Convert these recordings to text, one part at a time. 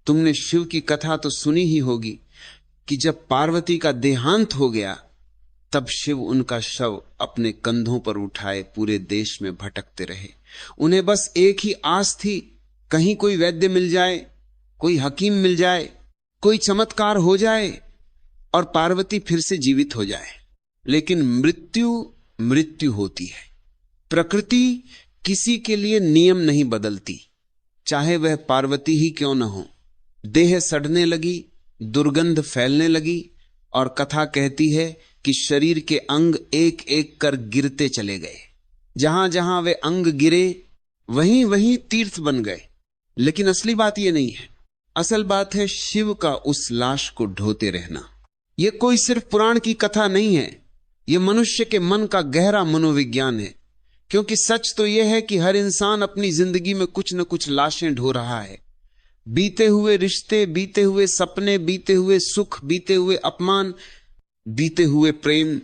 तुमने शिव की कथा तो सुनी ही होगी कि जब पार्वती का देहांत हो गया तब शिव उनका शव अपने कंधों पर उठाए पूरे देश में भटकते रहे। उन्हें बस एक ही आस थी, कहीं कोई वैद्य मिल जाए, कोई हकीम मिल जाए, कोई चमत्कार हो जाए और पार्वती फिर से जीवित हो जाए। लेकिन मृत्यु मृत्यु होती है। प्रकृति किसी के लिए नियम नहीं बदलती, चाहे वह पार्वती ही क्यों न हो। देह सड़ने लगी, दुर्गंध फैलने लगी और कथा कहती है कि शरीर के अंग एक एक कर गिरते चले गए। जहां जहां वे अंग गिरे वहीं वहीं तीर्थ बन गए। लेकिन असली बात यह नहीं है। असल बात है शिव का उस लाश को ढोते रहना। यह कोई सिर्फ पुराण की कथा नहीं है, यह मनुष्य के मन का गहरा मनोविज्ञान है। क्योंकि सच तो यह है कि हर इंसान अपनी जिंदगी में कुछ न कुछ लाशें ढो रहा है। बीते हुए रिश्ते, बीते हुए सपने, बीते हुए सुख, बीते हुए अपमान, बीते हुए प्रेम,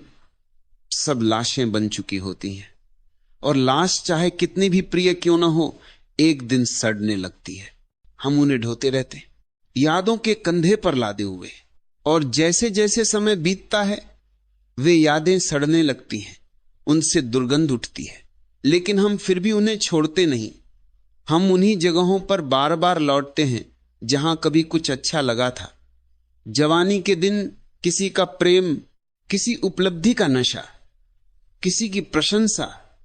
सब लाशें बन चुकी होती हैं। और लाश चाहे कितनी भी प्रिय क्यों ना हो, एक दिन सड़ने लगती है। हम उन्हें ढोते रहते, यादों के कंधे पर लादे हुए। और जैसे जैसे समय बीतता है वे यादें सड़ने लगती हैं, उनसे दुर्गंध उठती है। लेकिन हम फिर भी उन्हें छोड़ते नहीं। हम उन्हीं जगहों पर बार बार लौटते हैं जहां कभी कुछ अच्छा लगा था। जवानी के दिन किसी का प्रेम, किसी उपलब्धि का नशा, किसी की प्रशंसा,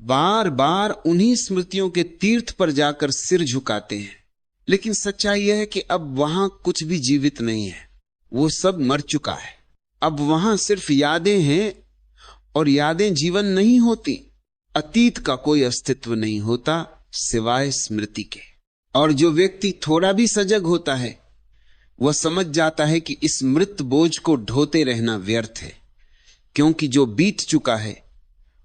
बार बार उन्हीं स्मृतियों के तीर्थ पर जाकर सिर झुकाते हैं। लेकिन सच्चाई यह है कि अब वहां कुछ भी जीवित नहीं है, वो सब मर चुका है। अब वहां सिर्फ यादें हैं और यादें जीवन नहीं होती। अतीत का कोई अस्तित्व नहीं होता सिवाय स्मृति के। और जो व्यक्ति थोड़ा भी सजग होता है वह समझ जाता है कि इस मृत बोझ को ढोते रहना व्यर्थ है। क्योंकि जो बीत चुका है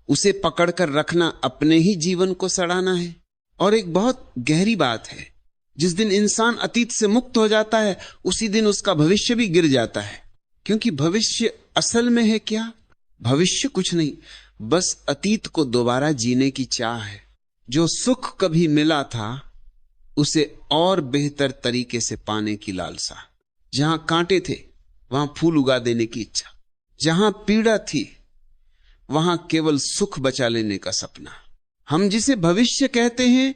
उसे पकड़कर रखना अपने ही जीवन को सड़ाना है। और एक बहुत गहरी बात है, जिस दिन इंसान अतीत से मुक्त हो जाता है उसी दिन उसका भविष्य भी गिर जाता है। क्योंकि भविष्य असल में है क्या? भविष्य कुछ नहीं, बस अतीत को दोबारा जीने की चाह है। जो सुख कभी मिला था उसे और बेहतर तरीके से पाने की लालसा। जहां कांटे थे वहां फूल उगा देने की इच्छा। जहां पीड़ा थी वहां केवल सुख बचा लेने का सपना। हम जिसे भविष्य कहते हैं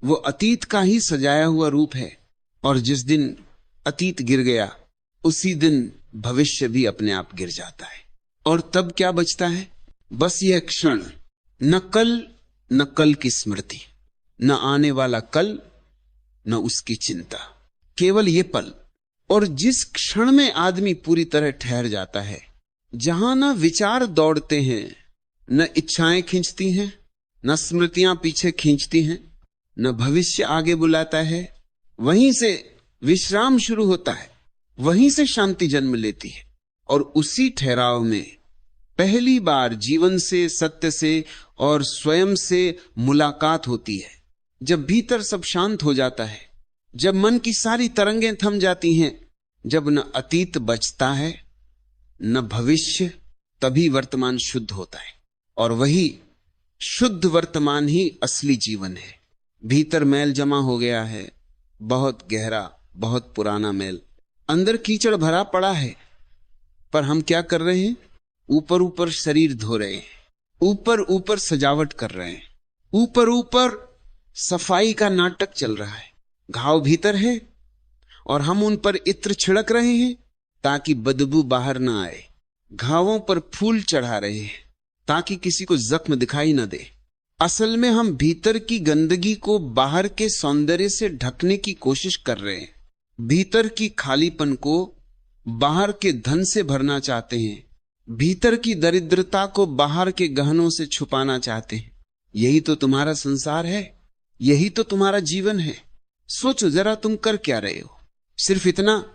वो अतीत का ही सजाया हुआ रूप है। और जिस दिन अतीत गिर गया उसी दिन भविष्य भी अपने आप गिर जाता है। और तब क्या बचता है? बस यह क्षण, न कल न कल की स्मृति, न आने वाला कल न उसकी चिंता, केवल ये पल। और जिस क्षण में आदमी पूरी तरह ठहर जाता है, जहां न विचार दौड़ते हैं, न इच्छाएं खींचती हैं, न स्मृतियां पीछे खींचती हैं, न भविष्य आगे बुलाता है, वहीं से विश्राम शुरू होता है, वहीं से शांति जन्म लेती है। और उसी ठहराव में पहली बार जीवन से, सत्य से और स्वयं से मुलाकात होती है। जब भीतर सब शांत हो जाता है, जब मन की सारी तरंगें थम जाती हैं, जब न अतीत बचता है न भविष्य, तभी वर्तमान शुद्ध होता है। और वही शुद्ध वर्तमान ही असली जीवन है। भीतर मैल जमा हो गया है, बहुत गहरा, बहुत पुराना मैल। अंदर कीचड़ भरा पड़ा है, पर हम क्या कर रहे हैं? ऊपर ऊपर शरीर धो रहे हैं, ऊपर ऊपर सजावट कर रहे हैं, ऊपर ऊपर सफाई का नाटक चल रहा है। घाव भीतर है और हम उन पर इत्र छिड़क रहे हैं ताकि बदबू बाहर ना आए। घावों पर फूल चढ़ा रहे हैं ताकि किसी को जख्म दिखाई ना दे। असल में हम भीतर की गंदगी को बाहर के सौंदर्य से ढकने की कोशिश कर रहे हैं। भीतर की खालीपन को बाहर के धन से भरना चाहते हैं। भीतर की दरिद्रता को बाहर के गहनों से छुपाना चाहते हैं। यही तो तुम्हारा संसार है, यही तो तुम्हारा जीवन है। सोचो जरा, तुम कर क्या रहे हो? सिर्फ इतना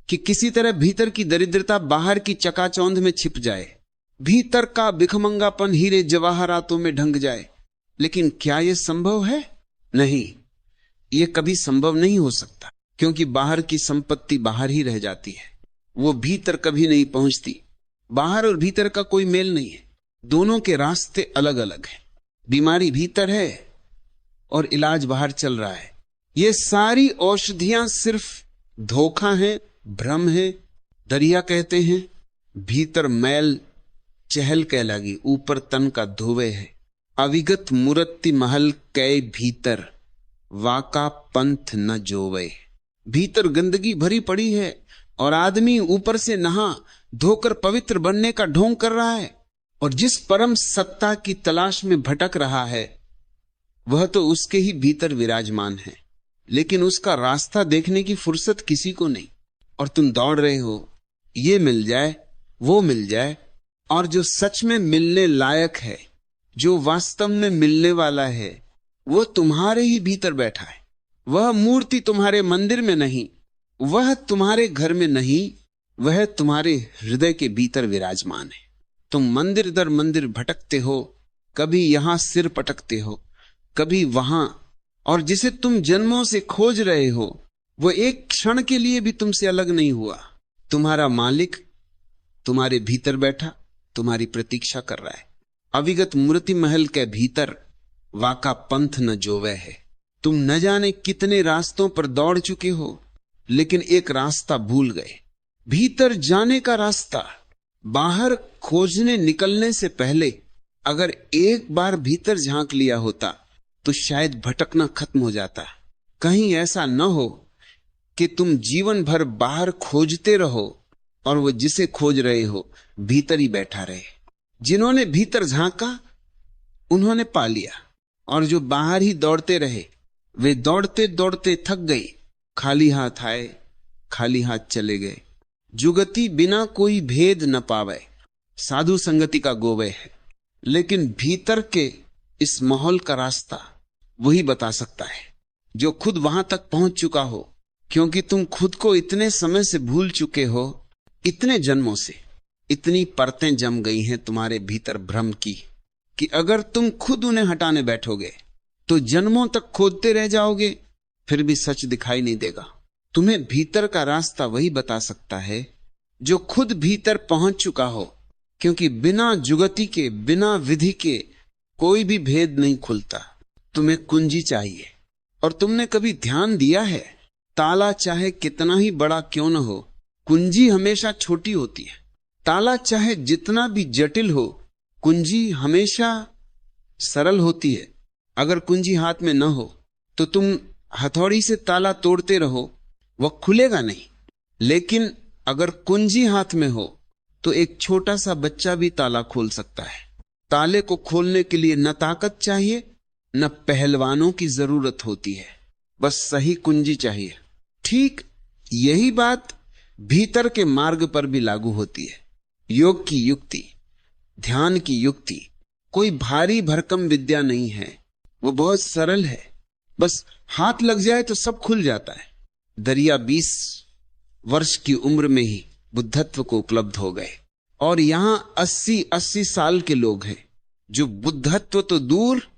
कि किसी तरह भीतर की दरिद्रता बाहर की चकाचौंध में छिप जाए, भीतर का भिखमंगापन हीरे जवाहरातों में ढंग जाए। लेकिन क्या यह संभव है? नहीं, यह कभी संभव नहीं हो सकता, क्योंकि बाहर की संपत्ति बाहर ही रह जाती है, वो भीतर कभी नहीं पहुंचती। बाहर और भीतर का कोई मेल नहीं है, दोनों के रास्ते अलग अलग हैं। बीमारी भीतर है और इलाज बाहर चल रहा है। ये सारी औषधियां सिर्फ धोखा है, भ्रम है। दरिया कहते हैं भीतर मैल चहल कह लगी, ऊपर तन का धोवे है। अविगत मूर्ति महल कै भीतर, वाका पंथ न जोवे। भीतर गंदगी भरी पड़ी है और आदमी ऊपर से नहा धोकर पवित्र बनने का ढोंग कर रहा है, और जिस परम सत्ता की तलाश में भटक रहा है वह तो उसके ही भीतर विराजमान है, लेकिन उसका रास्ता देखने की फुर्सत किसी को नहीं। और तुम दौड़ रहे हो, ये मिल जाए वो मिल जाए, और जो सच में मिलने लायक है, जो वास्तव में मिलने वाला है, वो तुम्हारे ही भीतर बैठा है। वह मूर्ति तुम्हारे मंदिर में नहीं, वह तुम्हारे घर में नहीं, वह तुम्हारे हृदय के भीतर विराजमान है। तुम मंदिर दर मंदिर भटकते हो, कभी यहां सिर पटकते हो, कभी वहां, और जिसे तुम जन्मों से खोज रहे हो वो एक क्षण के लिए भी तुमसे अलग नहीं हुआ। तुम्हारा मालिक तुम्हारे भीतर बैठा तुम्हारी प्रतीक्षा कर रहा है। अविगत मूर्ति महल के भीतर, वाका पंथ न जोवे है। तुम न जाने कितने रास्तों पर दौड़ चुके हो, लेकिन एक रास्ता भूल गए, भीतर जाने का रास्ता। बाहर खोजने निकलने से पहले अगर एक बार भीतर झांक लिया होता तो शायद भटकना खत्म हो जाता। कहीं ऐसा न हो कि तुम जीवन भर बाहर खोजते रहो और वो जिसे खोज रहे हो भीतर ही बैठा रहे। जिन्होंने भीतर झांका उन्होंने पा लिया, और जो बाहर ही दौड़ते रहे वे दौड़ते दौड़ते थक गए, खाली हाथ आए खाली हाथ चले गए। जुगति बिना कोई भेद न पावे, साधु संगति का गोवे है। लेकिन भीतर के इस माहौल का रास्ता वही बता सकता है जो खुद वहां तक पहुंच चुका हो, क्योंकि तुम खुद को इतने समय से भूल चुके हो। इतने जन्मों से इतनी परतें जम गई हैं तुम्हारे भीतर भ्रम की कि अगर तुम खुद उन्हें हटाने बैठोगे तो जन्मों तक खोदते रह जाओगे, फिर भी सच दिखाई नहीं देगा। तुम्हें भीतर का रास्ता वही बता सकता है जो खुद भीतर पहुंच चुका हो, क्योंकि बिना जुगति के, बिना विधि के कोई भी भेद नहीं खुलता। तुम्हें कुंजी चाहिए, और तुमने कभी ध्यान दिया है ताला चाहे कितना ही बड़ा क्यों न हो, कुंजी हमेशा छोटी होती है। ताला चाहे जितना भी जटिल हो, कुंजी हमेशा सरल होती है। अगर कुंजी हाथ में न हो तो तुम हथौड़ी से ताला तोड़ते रहो, वह खुलेगा नहीं। लेकिन अगर कुंजी हाथ में हो तो एक छोटा सा बच्चा भी ताला खोल सकता है। ताले को खोलने के लिए न ताकत चाहिए न पहलवानों की जरूरत होती है, बस सही कुंजी चाहिए। ठीक यही बात भीतर के मार्ग पर भी लागू होती है। योग की युक्ति, ध्यान की युक्ति कोई भारी भरकम विद्या नहीं है, वो बहुत सरल है। बस हाथ लग जाए तो सब खुल जाता है। दरिया 20 वर्ष की उम्र में ही बुद्धत्व को उपलब्ध हो गए, और यहां 80-80 साल के लोग हैं जो बुद्धत्व तो दूर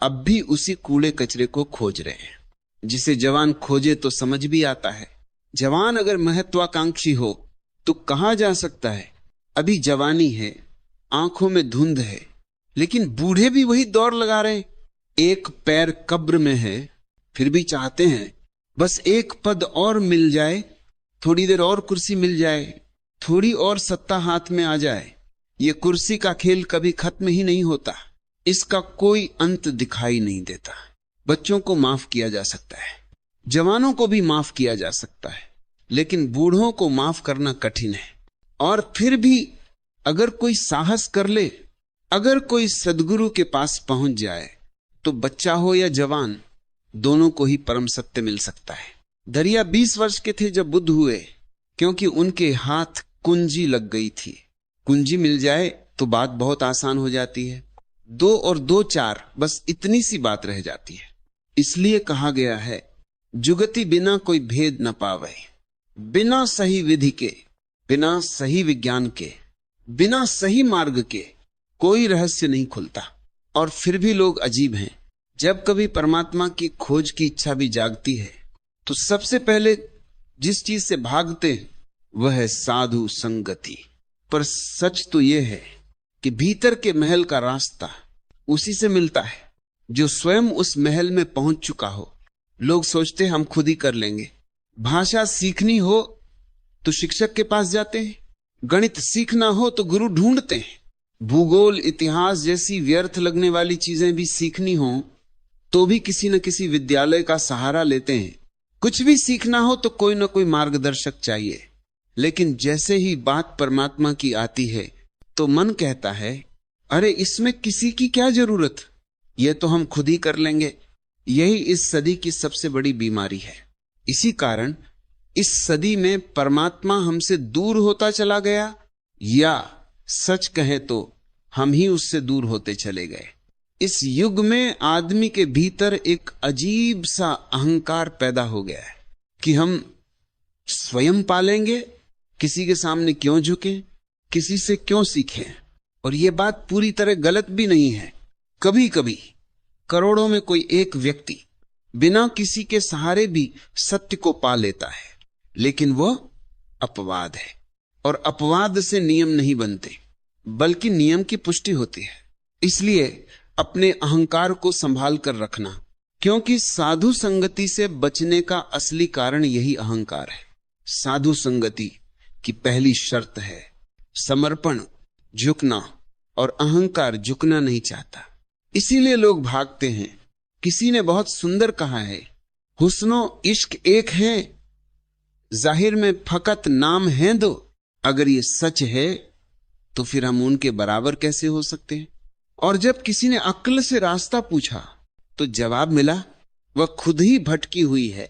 अब भी उसी कूड़े कचरे को खोज रहे हैं। जिसे जवान खोजे तो समझ भी आता है। जवान अगर महत्वाकांक्षी हो तो कहां जा सकता है? अभी जवानी है, आंखों में धुंध है, लेकिन बूढ़े भी वही दौड़ लगा रहे हैं। एक पैर कब्र में है, फिर भी चाहते हैं बस एक पद और मिल जाए, थोड़ी देर और कुर्सी मिल जाए, थोड़ी और सत्ता हाथ में आ जाए। ये कुर्सी का खेल कभी खत्म ही नहीं होता, इसका कोई अंत दिखाई नहीं देता। बच्चों को माफ किया जा सकता है, जवानों को भी माफ किया जा सकता है, लेकिन बूढ़ों को माफ करना कठिन है। और फिर भी अगर कोई साहस कर ले, अगर कोई सद्गुरु के पास पहुंच जाए, तो बच्चा हो या जवान, दोनों को ही परम सत्य मिल सकता है। दरिया 20 वर्ष के थे जब बुद्ध हुए, क्योंकि उनके हाथ कुंजी लग गई थी। कुंजी मिल जाए तो बात बहुत आसान हो जाती है। 2 और 2 4, बस इतनी सी बात रह जाती है। इसलिए कहा गया है जुगति बिना कोई भेद न पावे। बिना सही विधि के, बिना सही विज्ञान के, बिना सही मार्ग के कोई रहस्य नहीं खुलता। और फिर भी लोग अजीब हैं। जब कभी परमात्मा की खोज की इच्छा भी जागती है तो सबसे पहले जिस चीज से भागते हैं वह है साधु संगति। पर सच तो यह है कि भीतर के महल का रास्ता उसी से मिलता है जो स्वयं उस महल में पहुंच चुका हो। लोग सोचते हम खुद ही कर लेंगे। भाषा सीखनी हो तो शिक्षक के पास जाते हैं, गणित सीखना हो तो गुरु ढूंढते हैं, भूगोल इतिहास जैसी व्यर्थ लगने वाली चीजें भी सीखनी हो तो भी किसी न किसी विद्यालय का सहारा लेते हैं। कुछ भी सीखना हो तो कोई न कोई मार्गदर्शक चाहिए। लेकिन जैसे ही बात परमात्मा की आती है तो मन कहता है, अरे इसमें किसी की क्या जरूरत, यह तो हम खुद ही कर लेंगे। यही इस सदी की सबसे बड़ी बीमारी है। इसी कारण इस सदी में परमात्मा हमसे दूर होता चला गया, या सच कहें तो हम ही उससे दूर होते चले गए। इस युग में आदमी के भीतर एक अजीब सा अहंकार पैदा हो गया है कि हम स्वयं पालेंगे, किसी के सामने क्यों झुकें, किसी से क्यों सीखें। और यह बात पूरी तरह गलत भी नहीं है। कभी कभी करोड़ों में कोई एक व्यक्ति बिना किसी के सहारे भी सत्य को पा लेता है, लेकिन वह अपवाद है। और अपवाद से नियम नहीं बनते, बल्कि नियम की पुष्टि होती है। इसलिए अपने अहंकार को संभाल कर रखना, क्योंकि साधु संगति से बचने का असली कारण यही अहंकार है। साधु संगति की पहली शर्त है समर्पण, झुकना, और अहंकार झुकना नहीं चाहता। इसीलिए लोग भागते हैं। किसी ने बहुत सुंदर कहा है, हुस्नो इश्क एक है, जाहिर में फकत नाम है दो। अगर ये सच है तो फिर हम उनके बराबर कैसे हो सकते हैं। और जब किसी ने अक्ल से रास्ता पूछा तो जवाब मिला, वह खुद ही भटकी हुई है,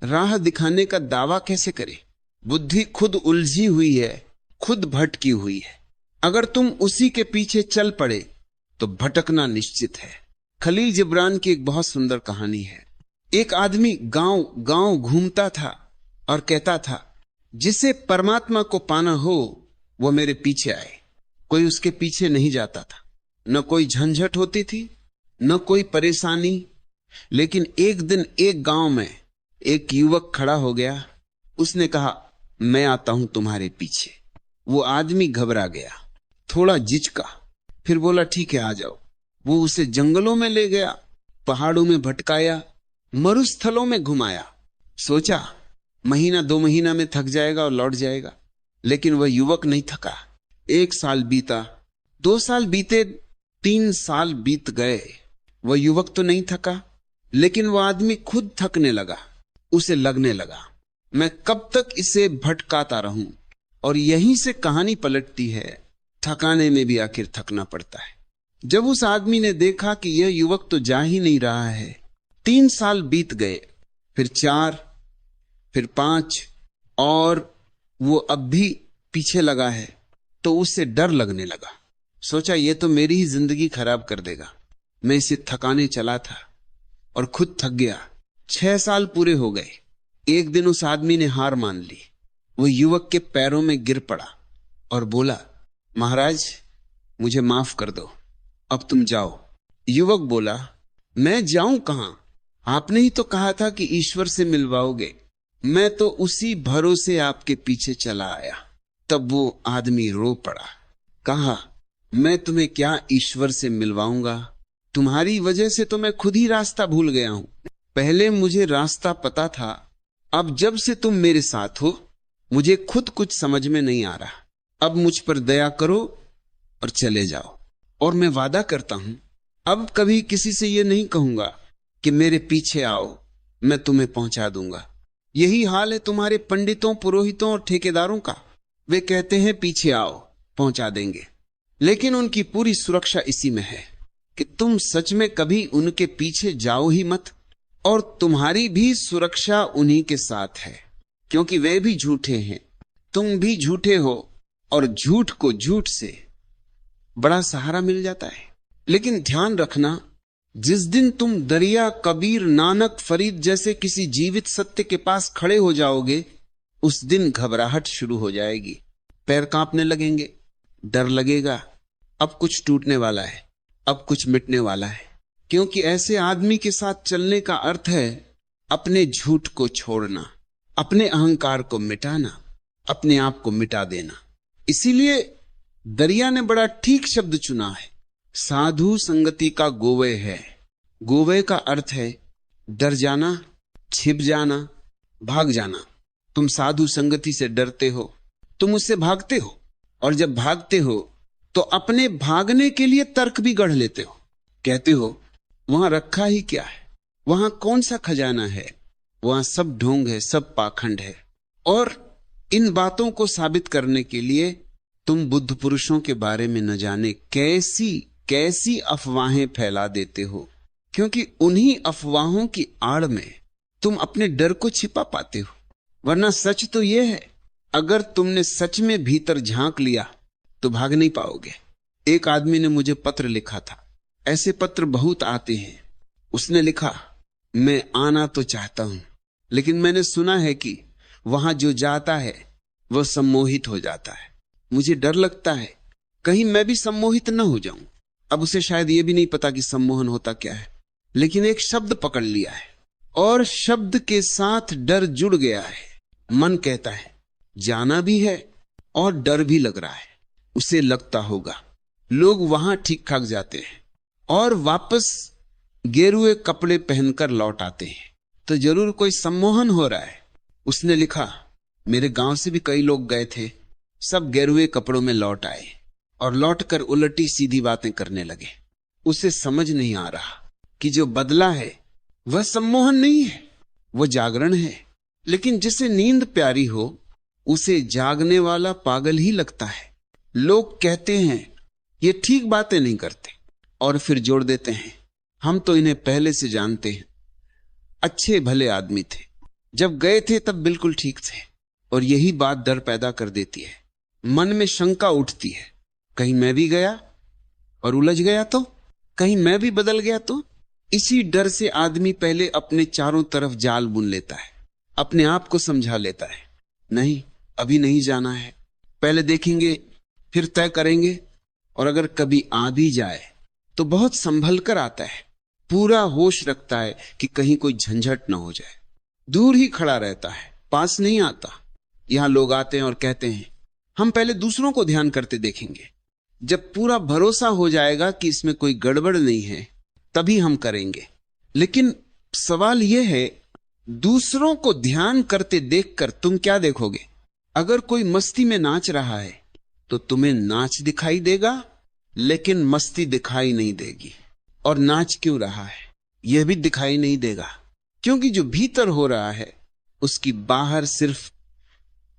राह दिखाने का दावा कैसे करे। बुद्धि खुद उलझी हुई है, खुद भटकी हुई है। अगर तुम उसी के पीछे चल पड़े तो भटकना निश्चित है। खलील जिब्रान की एक बहुत सुंदर कहानी है। एक आदमी गांव गांव घूमता था और कहता था, जिसे परमात्मा को पाना हो वो मेरे पीछे आए। कोई उसके पीछे नहीं जाता था, न कोई झंझट होती थी, न कोई परेशानी। लेकिन एक दिन एक गांव में एक युवक खड़ा हो गया। उसने कहा, मैं आता हूं तुम्हारे पीछे। वो आदमी घबरा गया, थोड़ा झिझका, फिर बोला, ठीक है आ जाओ। वो उसे जंगलों में ले गया, पहाड़ों में भटकाया, मरुस्थलों में घुमाया। सोचा महीना 2 महीना में थक जाएगा और लौट जाएगा, लेकिन वह युवक नहीं थका। 1 साल बीता, 2 साल बीते, 3 साल बीत गए। वह युवक तो नहीं थका, लेकिन वह आदमी खुद थकने लगा। उसे लगने लगा, मैं कब तक इसे भटकाता रहूं। और यहीं से कहानी पलटती है, थकाने में भी आखिर थकना पड़ता है। जब उस आदमी ने देखा कि यह युवक तो जा ही नहीं रहा है, 3 साल बीत गए, फिर 4, फिर 5, और वो अब भी पीछे लगा है, तो उससे डर लगने लगा। सोचा ये तो मेरी ही जिंदगी खराब कर देगा। मैं इसे थकाने चला था और खुद थक गया। 6 साल पूरे हो गए। एक दिन उस आदमी ने हार मान ली। वो युवक के पैरों में गिर पड़ा और बोला, महाराज मुझे माफ कर दो, अब तुम जाओ। युवक बोला, मैं जाऊं कहां, आपने ही तो कहा था कि ईश्वर से मिलवाओगे। मैं तो उसी भरोसे आपके पीछे चला आया। तब वो आदमी रो पड़ा, कहा, मैं तुम्हें क्या ईश्वर से मिलवाऊंगा, तुम्हारी वजह से तो मैं खुद ही रास्ता भूल गया हूं। पहले मुझे रास्ता पता था, अब जब से तुम मेरे साथ हो मुझे खुद कुछ समझ में नहीं आ रहा। अब मुझ पर दया करो और चले जाओ। और मैं वादा करता हूं, अब कभी किसी से यह नहीं कहूंगा कि मेरे पीछे आओ, मैं तुम्हें पहुंचा दूंगा। यही हाल है तुम्हारे पंडितों, पुरोहितों और ठेकेदारों का। वे कहते हैं पीछे आओ, पहुंचा देंगे, लेकिन उनकी पूरी सुरक्षा इसी में है कि तुम सच में कभी उनके पीछे जाओ ही मत। और तुम्हारी भी सुरक्षा उन्हीं के साथ है, क्योंकि वे भी झूठे हैं, तुम भी झूठे हो, और झूठ को झूठ से बड़ा सहारा मिल जाता है। लेकिन ध्यान रखना, जिस दिन तुम दरिया, कबीर, नानक, फरीद जैसे किसी जीवित सत्य के पास खड़े हो जाओगे, उस दिन घबराहट शुरू हो जाएगी, पैर कांपने लगेंगे, डर लगेगा, अब कुछ टूटने वाला है, अब कुछ मिटने वाला है। क्योंकि ऐसे आदमी के साथ चलने का अर्थ है अपने झूठ को छोड़ना, अपने अहंकार को मिटाना, अपने आप को मिटा देना। इसीलिए दरिया ने बड़ा ठीक शब्द चुना है, साधु संगति का गोवे है। गोवे का अर्थ है डर जाना, छिप जाना, भाग जाना। तुम साधु संगति से डरते हो, तुम उससे भागते हो, और जब भागते हो तो अपने भागने के लिए तर्क भी गढ़ लेते हो। कहते हो वहां रखा ही क्या है, वहां कौन सा खजाना है, वहां सब ढोंग है, सब पाखंड है। और इन बातों को साबित करने के लिए तुम बुद्ध पुरुषों के बारे में न जाने कैसी कैसी अफवाहें फैला देते हो, क्योंकि उन्हीं अफवाहों की आड़ में तुम अपने डर को छिपा पाते हो। वरना सच तो यह है, अगर तुमने सच में भीतर झांक लिया तो भाग नहीं पाओगे। एक आदमी ने मुझे पत्र लिखा था, ऐसे पत्र बहुत आते हैं। उसने लिखा, मैं आना तो चाहता हूं, लेकिन मैंने सुना है कि वहां जो जाता है वह सम्मोहित हो जाता है। मुझे डर लगता है कहीं मैं भी सम्मोहित न हो जाऊं। अब उसे शायद यह भी नहीं पता कि सम्मोहन होता क्या है, लेकिन एक शब्द पकड़ लिया है और शब्द के साथ डर जुड़ गया है। मन कहता है जाना भी है और डर भी लग रहा है। उसे लगता होगा लोग वहां ठीक ठाक जाते हैं और वापस गेरुए कपड़े पहनकर लौट आते हैं, तो जरूर कोई सम्मोहन हो रहा है। उसने लिखा, मेरे गांव से भी कई लोग गए थे, सब गेरुए कपड़ों में लौट आए और लौटकर उलटी सीधी बातें करने लगे। उसे समझ नहीं आ रहा कि जो बदला है वह सम्मोहन नहीं है, वह जागरण है। लेकिन जिसे नींद प्यारी हो उसे जागने वाला पागल ही लगता है। लोग कहते हैं ये ठीक बातें नहीं करते, और फिर जोड़ देते हैं हम तो इन्हें पहले से जानते हैं, अच्छे भले आदमी थे, जब गए थे तब बिल्कुल ठीक थे। और यही बात डर पैदा कर देती है। मन में शंका उठती है, कहीं मैं भी गया और उलझ गया तो, कहीं मैं भी बदल गया तो। इसी डर से आदमी पहले अपने चारों तरफ जाल बुन लेता है, अपने आप को समझा लेता है, नहीं अभी नहीं जाना है, पहले देखेंगे फिर तय करेंगे। और अगर कभी आ भी जाए तो बहुत संभल कर आता है, पूरा होश रखता है कि कहीं कोई झंझट ना हो जाए। दूर ही खड़ा रहता है, पास नहीं आता। यहां लोग आते हैं और कहते हैं हम पहले दूसरों को ध्यान करते देखेंगे, जब पूरा भरोसा हो जाएगा कि इसमें कोई गड़बड़ नहीं है तभी हम करेंगे। लेकिन सवाल यह है, दूसरों को ध्यान करते देखकर तुम क्या देखोगे? अगर कोई मस्ती में नाच रहा है तो तुम्हें नाच दिखाई देगा, लेकिन मस्ती दिखाई नहीं देगी। और नाच क्यों रहा है यह भी दिखाई नहीं देगा, क्योंकि जो भीतर हो रहा है उसकी बाहर सिर्फ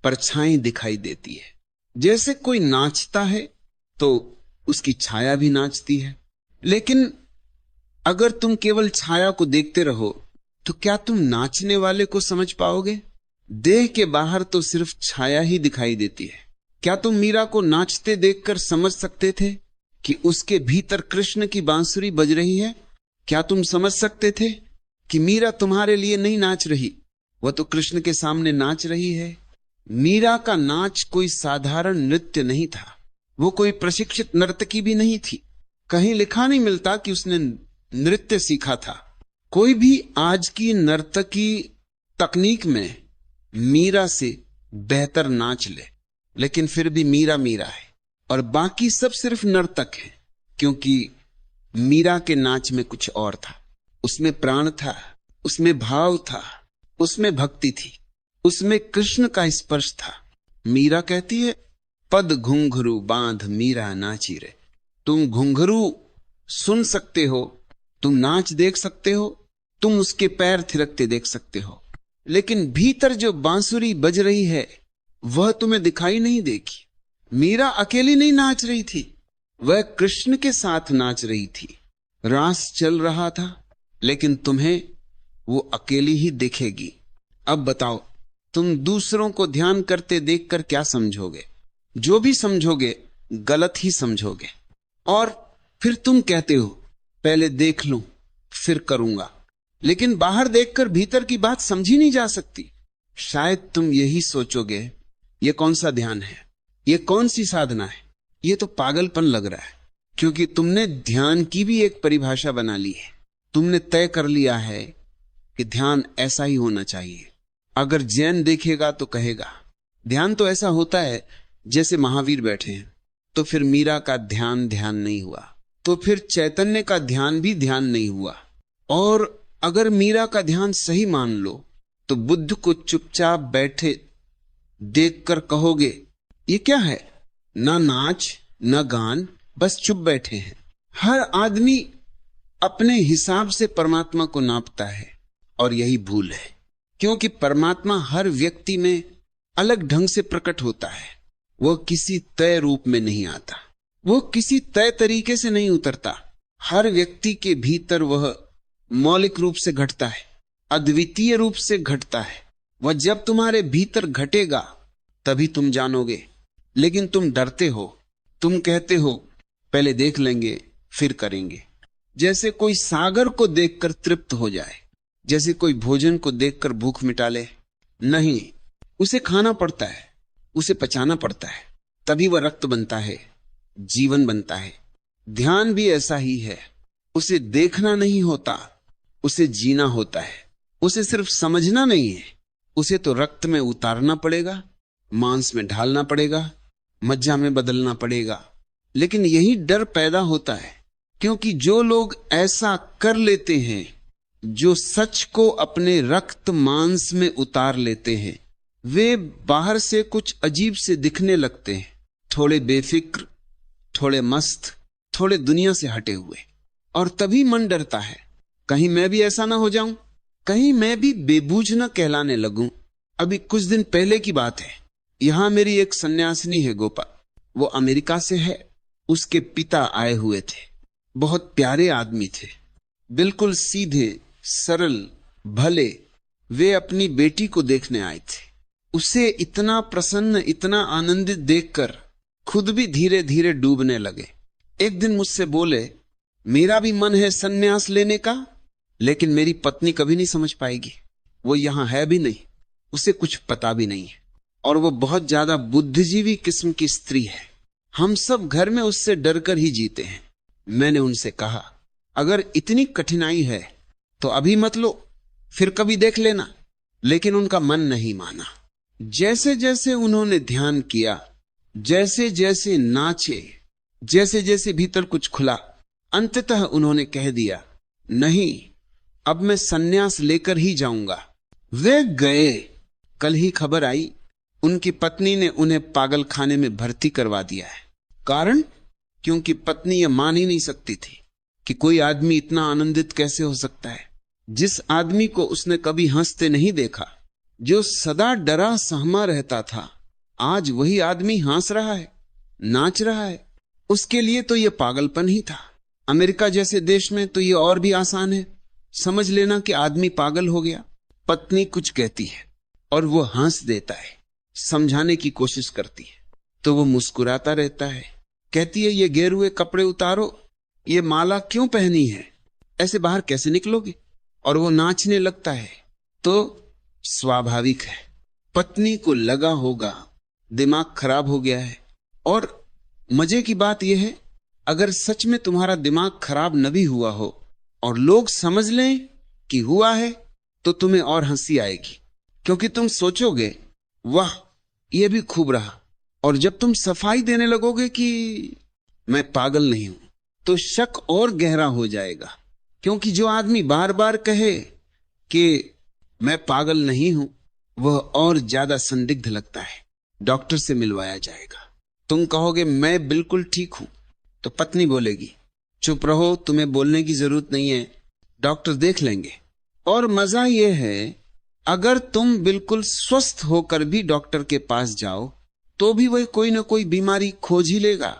परछाई दिखाई देती है। जैसे कोई नाचता है तो उसकी छाया भी नाचती है, लेकिन अगर तुम केवल छाया को देखते रहो तो क्या तुम नाचने वाले को समझ पाओगे? देह के बाहर तो सिर्फ छाया ही दिखाई देती है। क्या तुम मीरा को नाचते देखकर समझ सकते थे कि उसके भीतर कृष्ण की बांसुरी बज रही है? क्या तुम समझ सकते थे कि मीरा तुम्हारे लिए नहीं नाच रही, वह तो कृष्ण के सामने नाच रही है? मीरा का नाच कोई साधारण नृत्य नहीं था, वो कोई प्रशिक्षित नर्तकी भी नहीं थी। कहीं लिखा नहीं मिलता कि उसने नृत्य सीखा था। कोई भी आज की नर्तकी तकनीक में मीरा से बेहतर नाच ले, लेकिन फिर भी मीरा मीरा है और बाकी सब सिर्फ नर्तक है, क्योंकि मीरा के नाच में कुछ और था। उसमें प्राण था, उसमें भाव था, उसमें भक्ति थी, उसमें कृष्ण का स्पर्श था। मीरा कहती है, पद घुंघरू बांध मीरा नाची रे। तुम घुंघरू सुन सकते हो, तुम नाच देख सकते हो, तुम उसके पैर थिरकते देख सकते हो, लेकिन भीतर जो बांसुरी बज रही है वह तुम्हें दिखाई नहीं देगी। मीरा अकेली नहीं नाच रही थी, वह कृष्ण के साथ नाच रही थी। रास चल रहा था, लेकिन तुम्हें वो अकेली ही दिखेगी। अब बताओ, तुम दूसरों को ध्यान करते देखकर क्या समझोगे? जो भी समझोगे गलत ही समझोगे। और फिर तुम कहते हो पहले देख लूं फिर करूंगा, लेकिन बाहर देखकर भीतर की बात समझी नहीं जा सकती। शायद तुम यही सोचोगे, ये कौन सा ध्यान है, ये कौन सी साधना है, ये तो पागलपन लग रहा है, क्योंकि तुमने ध्यान की भी एक परिभाषा बना ली है। तुमने तय कर लिया है कि ध्यान ऐसा ही होना चाहिए। अगर जैन देखेगा तो कहेगा ध्यान तो ऐसा होता है जैसे महावीर बैठे हैं, तो फिर मीरा का ध्यान ध्यान नहीं हुआ, तो फिर चैतन्य का ध्यान भी ध्यान नहीं हुआ। और अगर मीरा का ध्यान सही मान लो तो बुद्ध को चुपचाप बैठे देखकर कहोगे ये क्या है? ना नाच ना गान, बस चुप बैठे हैं। हर आदमी अपने हिसाब से परमात्मा को नापता है और यही भूल है, क्योंकि परमात्मा हर व्यक्ति में अलग ढंग से प्रकट होता है। वह किसी तय रूप में नहीं आता, वो किसी तय तरीके से नहीं उतरता। हर व्यक्ति के भीतर वह मौलिक रूप से घटता है, अद्वितीय रूप से घटता है। वह जब तुम्हारे भीतर घटेगा तभी तुम जानोगे। लेकिन तुम डरते हो, तुम कहते हो पहले देख लेंगे फिर करेंगे। जैसे कोई सागर को देखकर तृप्त हो जाए, जैसे कोई भोजन को देखकर भूख मिटा ले। नहीं, उसे खाना पड़ता है, उसे पचाना पड़ता है, तभी वह रक्त बनता है, जीवन बनता है। ध्यान भी ऐसा ही है, उसे देखना नहीं होता, उसे जीना होता है। उसे सिर्फ समझना नहीं है, उसे तो रक्त में उतारना पड़ेगा, मांस में ढालना पड़ेगा, मज्जा में बदलना पड़ेगा। लेकिन यही डर पैदा होता है, क्योंकि जो लोग ऐसा कर लेते हैं, जो सच को अपने रक्त मांस में उतार लेते हैं, वे बाहर से कुछ अजीब से दिखने लगते हैं। थोड़े बेफिक्र, थोड़े मस्त, थोड़े दुनिया से हटे हुए। और तभी मन डरता है, कहीं मैं भी ऐसा ना हो जाऊं, कहीं मैं भी बेबूझ न कहलाने लगूं। अभी कुछ दिन पहले की बात है, यहां मेरी एक सन्यासिनी है गोपा, वो अमेरिका से है। उसके पिता आए हुए थे, बहुत प्यारे आदमी थे, बिल्कुल सीधे सरल भले। वे अपनी बेटी को देखने आए थे। उसे इतना प्रसन्न, इतना आनंदित देखकर खुद भी धीरे धीरे डूबने लगे। एक दिन मुझसे बोले, मेरा भी मन है सन्यास लेने का, लेकिन मेरी पत्नी कभी नहीं समझ पाएगी। वो यहां है भी नहीं, उसे कुछ पता भी नहीं है, और वो बहुत ज्यादा बुद्धिजीवी किस्म की स्त्री है। हम सब घर में उससे डरकर ही जीते हैं। मैंने उनसे कहा, अगर इतनी कठिनाई है तो अभी मत लो, फिर कभी देख लेना। लेकिन उनका मन नहीं माना। जैसे जैसे उन्होंने ध्यान किया, जैसे जैसे नाचे, जैसे जैसे भीतर कुछ खुला, अंततः उन्होंने कह दिया, नहीं, अब मैं सन्यास लेकर ही जाऊंगा। वे गए। कल ही खबर आई, उनकी पत्नी ने उन्हें पागल खाने में भर्ती करवा दिया है। कारण, क्योंकि पत्नी यह मान ही नहीं सकती थी कि कोई आदमी इतना आनंदित कैसे हो सकता है। जिस आदमी को उसने कभी हंसते नहीं देखा, जो सदा डरा सहमा रहता था, आज वही आदमी हंस रहा है, नाच रहा है। उसके लिए तो यह पागलपन ही था। अमेरिका जैसे देश में तो यह और भी आसान है, समझ लेना कि आदमी पागल हो गया। पत्नी कुछ कहती है और वो हंस देता है, समझाने की कोशिश करती है तो वो मुस्कुराता रहता है, कहती है, ये गेरुए कपड़े उतारो, ये माला क्यों पहनी है, ऐसे बाहर कैसे निकलोगे? और वो नाचने लगता है। तो स्वाभाविक है, पत्नी को लगा होगा दिमाग खराब हो गया है। और मजे की बात यह है, अगर सच में तुम्हारा दिमाग खराब न भी हुआ हो और लोग समझ लें कि हुआ है, तो तुम्हें और हंसी आएगी, क्योंकि तुम सोचोगे, वाह ये भी खूब रहा। और जब तुम सफाई देने लगोगे कि मैं पागल नहीं हूं, तो शक और गहरा हो जाएगा। क्योंकि जो आदमी बार बार कहे कि मैं पागल नहीं हूं, वह और ज्यादा संदिग्ध लगता है। डॉक्टर से मिलवाया जाएगा। तुम कहोगे मैं बिल्कुल ठीक हूं, तो पत्नी बोलेगी, चुप रहो, तुम्हें बोलने की जरूरत नहीं है, डॉक्टर देख लेंगे। और मजा यह है, अगर तुम बिल्कुल स्वस्थ होकर भी डॉक्टर के पास जाओ, तो भी वह कोई ना कोई बीमारी खोज ही लेगा।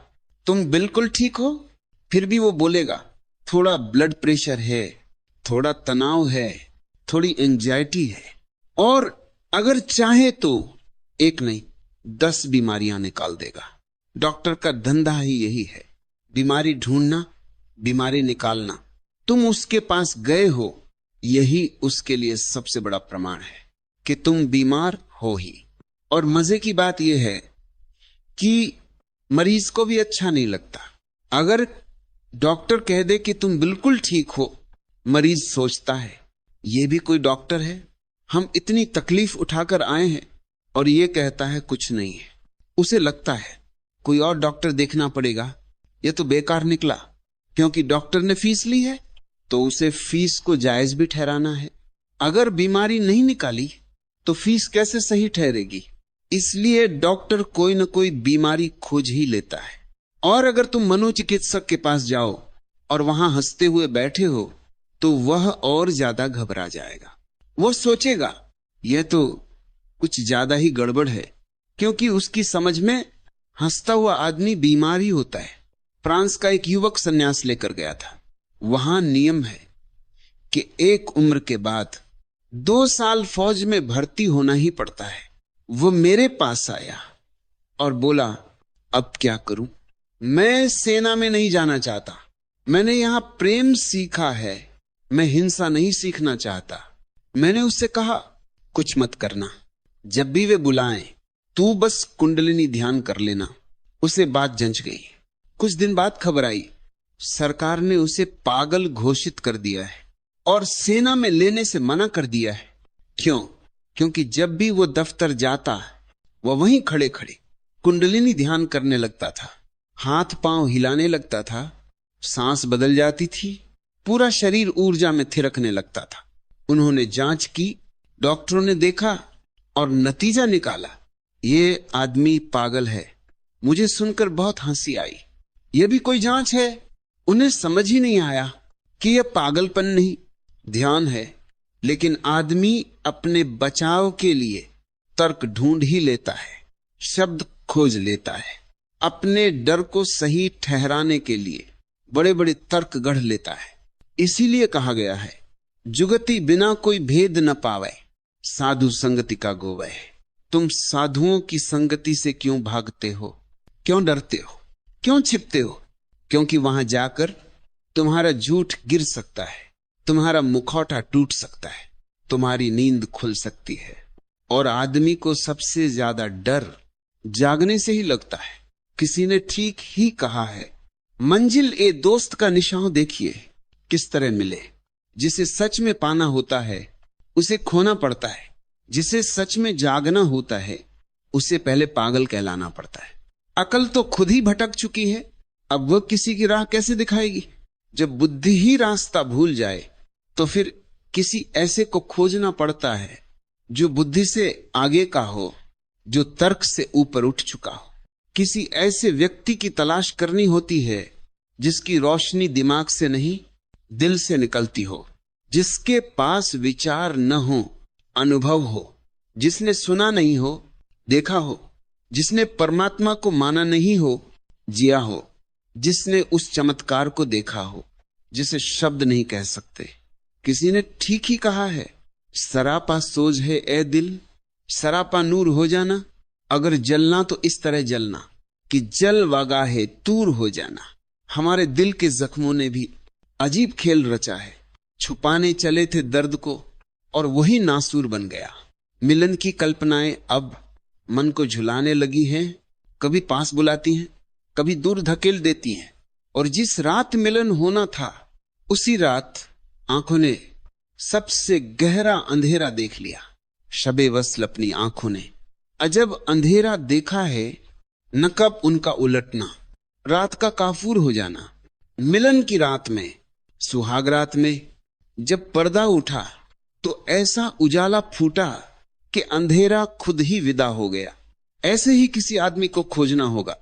तुम बिल्कुल ठीक हो, फिर भी वो बोलेगा, थोड़ा ब्लड प्रेशर है, थोड़ा तनाव है, थोड़ी एंजाइटी है। और अगर चाहे तो एक नहीं 10 बीमारियां निकाल देगा। डॉक्टर का धंधा ही यही है, बीमारी ढूंढना, बीमारी निकालना। तुम उसके पास गए हो, यही उसके लिए सबसे बड़ा प्रमाण है कि तुम बीमार हो ही। और मजे की बात यह है कि मरीज को भी अच्छा नहीं लगता। अगर डॉक्टर कह दे कि तुम बिल्कुल ठीक हो, मरीज सोचता है, यह भी कोई डॉक्टर है? हम इतनी तकलीफ उठाकर आए हैं और यह कहता है कुछ नहीं है। उसे लगता है कोई और डॉक्टर देखना पड़ेगा, यह तो बेकार निकला। क्योंकि डॉक्टर ने फीस ली है तो उसे फीस को जायज भी ठहराना है। अगर बीमारी नहीं निकाली तो फीस कैसे सही ठहरेगी? इसलिए डॉक्टर कोई न कोई बीमारी खोज ही लेता है। और अगर तुम मनोचिकित्सक के पास जाओ और वहां हंसते हुए बैठे हो तो वह और ज्यादा घबरा जाएगा। वो सोचेगा यह तो कुछ ज्यादा ही गड़बड़ है, क्योंकि उसकी समझ में हंसता हुआ आदमी बीमार ही होता है। फ्रांस का एक युवक संन्यास लेकर गया था। वहां नियम है कि एक उम्र के बाद 2 साल फौज में भर्ती होना ही पड़ता है। वो मेरे पास आया और बोला, अब क्या करूं? मैं सेना में नहीं जाना चाहता। मैंने यहां प्रेम सीखा है, मैं हिंसा नहीं सीखना चाहता। मैंने उससे कहा, कुछ मत करना, जब भी वे बुलाएं तू बस कुंडलिनी ध्यान कर लेना। उसे बात जंच गई। कुछ दिन बाद खबर आई, सरकार ने उसे पागल घोषित कर दिया है और सेना में लेने से मना कर दिया है। क्यों? क्योंकि जब भी वो दफ्तर जाता वह वहीं खड़े खड़े कुंडलिनी ध्यान करने लगता था, हाथ पांव हिलाने लगता था, सांस बदल जाती थी, पूरा शरीर ऊर्जा में थिरकने लगता था। उन्होंने जांच की, डॉक्टरों ने देखा और नतीजा निकाला, ये आदमी पागल है। मुझे सुनकर बहुत हंसी आई। यह भी कोई जांच है? उन्हें समझ ही नहीं आया कि यह पागलपन नहीं, ध्यान है। लेकिन आदमी अपने बचाव के लिए तर्क ढूंढ ही लेता है, शब्द खोज लेता है, अपने डर को सही ठहराने के लिए बड़े बड़े तर्क गढ़ लेता है। इसीलिए कहा गया है, जुगति बिना कोई भेद न पावे, साधु संगति का गोवै। तुम साधुओं की संगति से क्यों भागते हो? क्यों डरते हो? क्यों छिपते हो? क्योंकि वहां जाकर तुम्हारा झूठ गिर सकता है, तुम्हारा मुखौटा टूट सकता है, तुम्हारी नींद खुल सकती है। और आदमी को सबसे ज्यादा डर जागने से ही लगता है। किसी ने ठीक ही कहा है, मंजिल ए दोस्त का निशान देखिए किस तरह मिले। जिसे सच में पाना होता है उसे खोना पड़ता है, जिसे सच में जागना होता है उसे पहले पागल कहलाना पड़ता है। अकल तो खुद ही भटक चुकी है, अब वह किसी की राह कैसे दिखाएगी? जब बुद्धि ही रास्ता भूल जाए तो फिर किसी ऐसे को खोजना पड़ता है जो बुद्धि से आगे का हो, जो तर्क से ऊपर उठ चुका हो। किसी ऐसे व्यक्ति की तलाश करनी होती है जिसकी रोशनी दिमाग से नहीं दिल से निकलती हो, जिसके पास विचार न हो, अनुभव हो, जिसने सुना नहीं हो, देखा हो, जिसने परमात्मा को माना नहीं हो, जिया हो, जिसने उस चमत्कार को देखा हो जिसे शब्द नहीं कह सकते। किसी ने ठीक ही कहा है, सरापा सोज है ए दिल, सरापा नूर हो जाना। अगर जलना तो इस तरह जलना कि जल वागा है तूर हो जाना। हमारे दिल के जख्मों ने भी अजीब खेल रचा है। छुपाने चले थे दर्द को और वही नासूर बन गया। मिलन की कल्पनाएं अब मन को झुलाने लगी हैं, कभी पास बुलाती हैं, कभी दूर धकेल देती हैं। और जिस रात मिलन होना था उसी रात आंखों ने सबसे गहरा अंधेरा देख लिया। शबे वस्ल अपनी आंखों ने अजब अंधेरा देखा है, न कब उनका उलटना, रात का काफूर हो जाना। मिलन की रात में, सुहाग रात में जब पर्दा उठा तो ऐसा उजाला फूटा कि अंधेरा खुद ही विदा हो गया। ऐसे ही किसी आदमी को खोजना होगा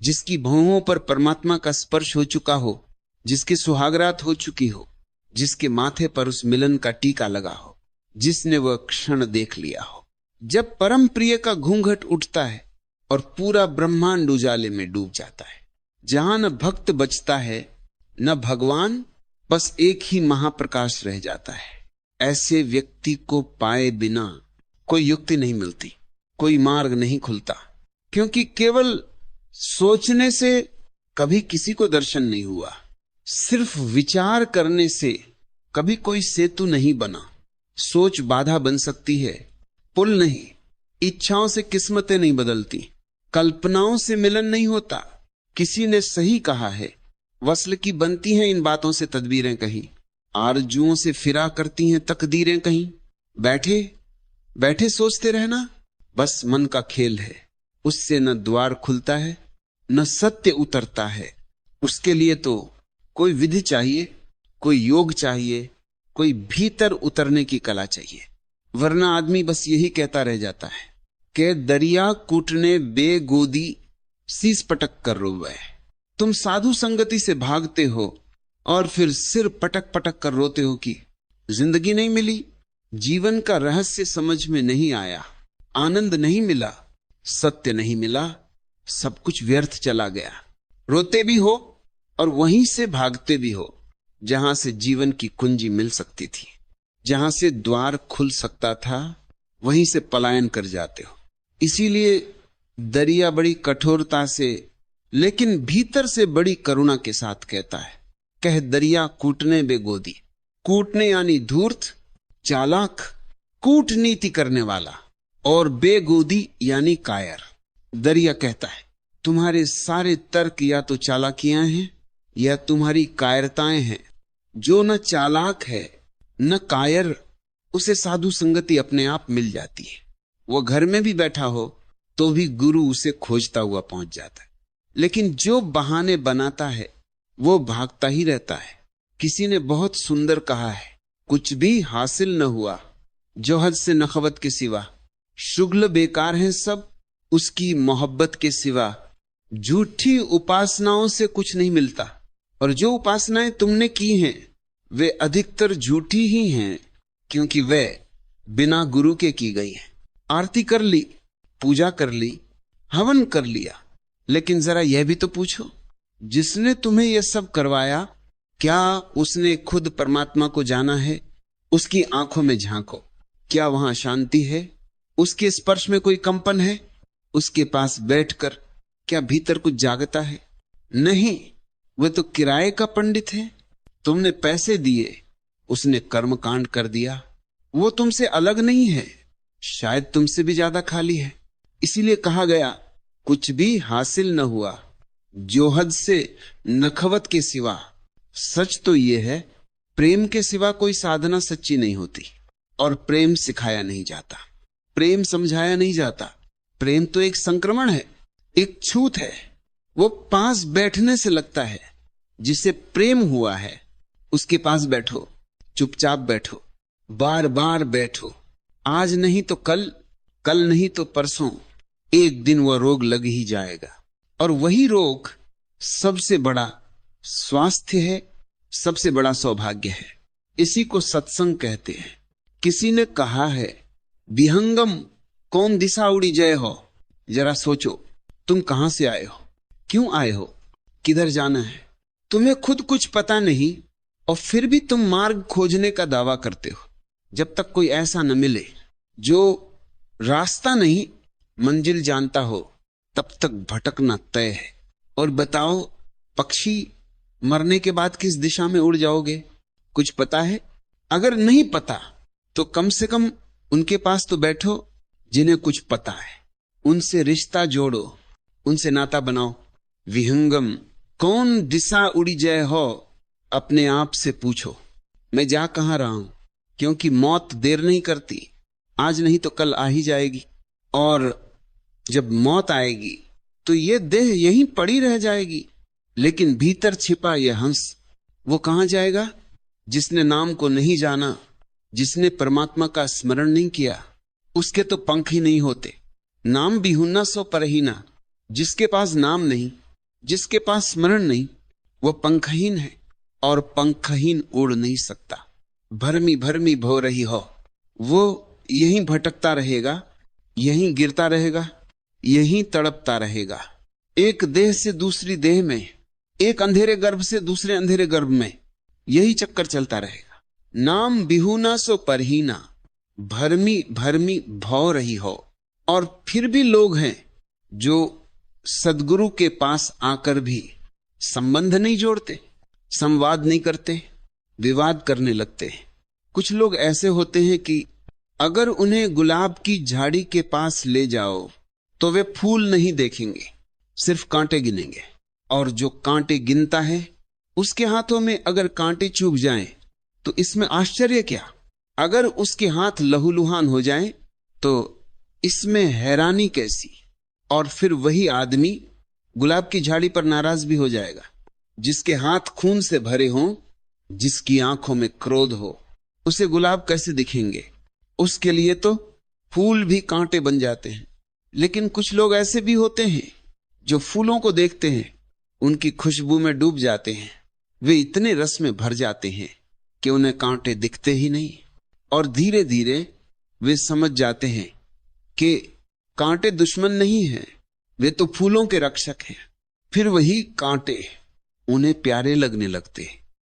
जिसकी भौहों पर परमात्मा का स्पर्श हो चुका हो, जिसकी सुहागरात हो चुकी हो, जिसके माथे पर उस मिलन का टीका लगा हो, जिसने वह क्षण देख लिया हो। जब परम प्रिय का घूंघट उठता है और पूरा ब्रह्मांड उजाले में डूब जाता है, जहां न भक्त बचता है न भगवान, बस एक ही महाप्रकाश रह जाता है। ऐसे व्यक्ति को पाए बिना कोई युक्ति नहीं मिलती, कोई मार्ग नहीं खुलता, क्योंकि केवल सोचने से कभी किसी को दर्शन नहीं हुआ। सिर्फ विचार करने से कभी कोई सेतु नहीं बना। सोच बाधा बन सकती है, पुल नहीं। इच्छाओं से किस्मतें नहीं बदलती, कल्पनाओं से मिलन नहीं होता। किसी ने सही कहा है, वस्ल की बनती हैं इन बातों से तदबीरें कहीं, आरजुओं से फिरा करती हैं तकदीरें कहीं। बैठे बैठे सोचते रहना बस मन का खेल है, उससे न द्वार खुलता है न सत्य उतरता है। उसके लिए तो कोई विधि चाहिए, कोई योग चाहिए, कोई भीतर उतरने की कला चाहिए, वरना आदमी बस यही कहता रह जाता है कि दरिया कूटने बेगोदी शीस पटक कर रोवे। तुम साधु संगति से भागते हो और फिर सिर पटक पटक कर रोते हो कि जिंदगी नहीं मिली, जीवन का रहस्य समझ में नहीं आया, आनंद नहीं मिला, सत्य नहीं मिला, सब कुछ व्यर्थ चला गया। रोते भी हो और वहीं से भागते भी हो जहां से जीवन की कुंजी मिल सकती थी, जहां से द्वार खुल सकता था, वहीं से पलायन कर जाते हो। इसीलिए दरिया बड़ी कठोरता से लेकिन भीतर से बड़ी करुणा के साथ कहता है, कह दरिया कूटने बेगोदी। कूटने यानी धूर्त, चालाक, कूटनीति करने वाला, और बेगोदी यानी कायर। दरिया कहता है तुम्हारे सारे तर्क या तो चालाकियां हैं या तुम्हारी कायरताएं हैं। जो न चालाक है न कायर, उसे साधु संगति अपने आप मिल जाती है। वो घर में भी बैठा हो तो भी गुरु उसे खोजता हुआ पहुंच जाता है। लेकिन जो बहाने बनाता है वो भागता ही रहता है। किसी ने बहुत सुंदर कहा है, कुछ भी हासिल न हुआ जोहद से नखवत के सिवा, शुगल बेकार हैं सब उसकी मोहब्बत के सिवा। झूठी उपासनाओं से कुछ नहीं मिलता, और जो उपासनाएं तुमने की हैं वे अधिकतर झूठी ही हैं, क्योंकि वे बिना गुरु के की गई हैं। आरती कर ली, पूजा कर ली, हवन कर लिया, लेकिन जरा यह भी तो पूछो, जिसने तुम्हें यह सब करवाया, क्या उसने खुद परमात्मा को जाना है? उसकी आंखों में झांको, क्या वहां शांति है? उसके स्पर्श में कोई कंपन है? उसके पास बैठकर क्या भीतर कुछ जागता है? नहीं, वह तो किराए का पंडित है। तुमने पैसे दिए, उसने कर्मकांड कर दिया। वो तुमसे अलग नहीं है, शायद तुमसे भी ज्यादा खाली है। इसीलिए कहा गया, कुछ भी हासिल न हुआ जोहद से नखवत के सिवा। सच तो यह है, प्रेम के सिवा कोई साधना सच्ची नहीं होती, और प्रेम सिखाया नहीं जाता, प्रेम समझाया नहीं जाता। प्रेम तो एक संक्रमण है, एक छूत है। वो पास बैठने से लगता है। जिसे प्रेम हुआ है उसके पास बैठो, चुपचाप बैठो, बार बार बैठो। आज नहीं तो कल, कल नहीं तो परसों, एक दिन वह रोग लग ही जाएगा। और वही रोग सबसे बड़ा स्वास्थ्य है, सबसे बड़ा सौभाग्य है। इसी को सत्संग कहते हैं। किसी ने कहा है, विहंगम कौन दिशा उड़ी जय हो। जरा सोचो, तुम कहां से आए हो, क्यों आए हो, किधर जाना है? तुम्हें खुद कुछ पता नहीं और फिर भी तुम मार्ग खोजने का दावा करते हो। जब तक कोई ऐसा न मिले जो रास्ता नहीं मंजिल जानता हो, तब तक भटकना तय है। और बताओ, पक्षी मरने के बाद किस दिशा में उड़ जाओगे? कुछ पता है? अगर नहीं पता तो कम से कम उनके पास तो बैठो जिन्हें कुछ पता है। उनसे रिश्ता जोड़ो, उनसे नाता बनाओ। विहंगम कौन दिशा उड़ी जय हो, अपने आप से पूछो, मैं जा कहां रहा हूं? क्योंकि मौत देर नहीं करती, आज नहीं तो कल आ ही जाएगी। और जब मौत आएगी तो ये देह यहीं पड़ी रह जाएगी, लेकिन भीतर छिपा यह हंस, वो कहां जाएगा? जिसने नाम को नहीं जाना, जिसने परमात्मा का स्मरण नहीं किया, उसके तो पंख ही नहीं होते। नाम बिहुना सो परहीना। जिसके पास नाम नहीं, जिसके पास स्मरण नहीं, वह पंखहीन है, और पंखहीन उड़ नहीं सकता। भरमी भरमी भो रही हो, वो यहीं भटकता रहेगा, यहीं गिरता रहेगा, यहीं तड़पता रहेगा। एक देह से दूसरी देह में, एक अंधेरे गर्भ से दूसरे अंधेरे गर्भ में, यही चक्कर चलता रहेगा। नाम बिहुना सो परहीना, भरमी भरमी भौ रही हो। और फिर भी लोग हैं जो सदगुरु के पास आकर भी संबंध नहीं जोड़ते, संवाद नहीं करते, विवाद करने लगते हैं। कुछ लोग ऐसे होते हैं कि अगर उन्हें गुलाब की झाड़ी के पास ले जाओ तो वे फूल नहीं देखेंगे, सिर्फ कांटे गिनेंगे। और जो कांटे गिनता है उसके हाथों में अगर कांटे चुभ जाएं तो इसमें आश्चर्य क्या? अगर उसके हाथ लहूलुहान हो जाएं तो इसमें हैरानी कैसी? और फिर वही आदमी गुलाब की झाड़ी पर नाराज भी हो जाएगा जिसके हाथ खून से भरे हों, जिसकी आंखों में क्रोध हो, उसे गुलाब कैसे दिखेंगे? उसके लिए तो फूल भी कांटे बन जाते हैं। लेकिन कुछ लोग ऐसे भी होते हैं जो फूलों को देखते हैं, उनकी खुशबू में डूब जाते हैं, वे इतने रस में भर जाते हैं कि उन्हें कांटे दिखते ही नहीं, और धीरे धीरे वे समझ जाते हैं कि कांटे दुश्मन नहीं हैं, वे तो फूलों के रक्षक हैं। फिर वही कांटे उन्हें प्यारे लगने लगते हैं।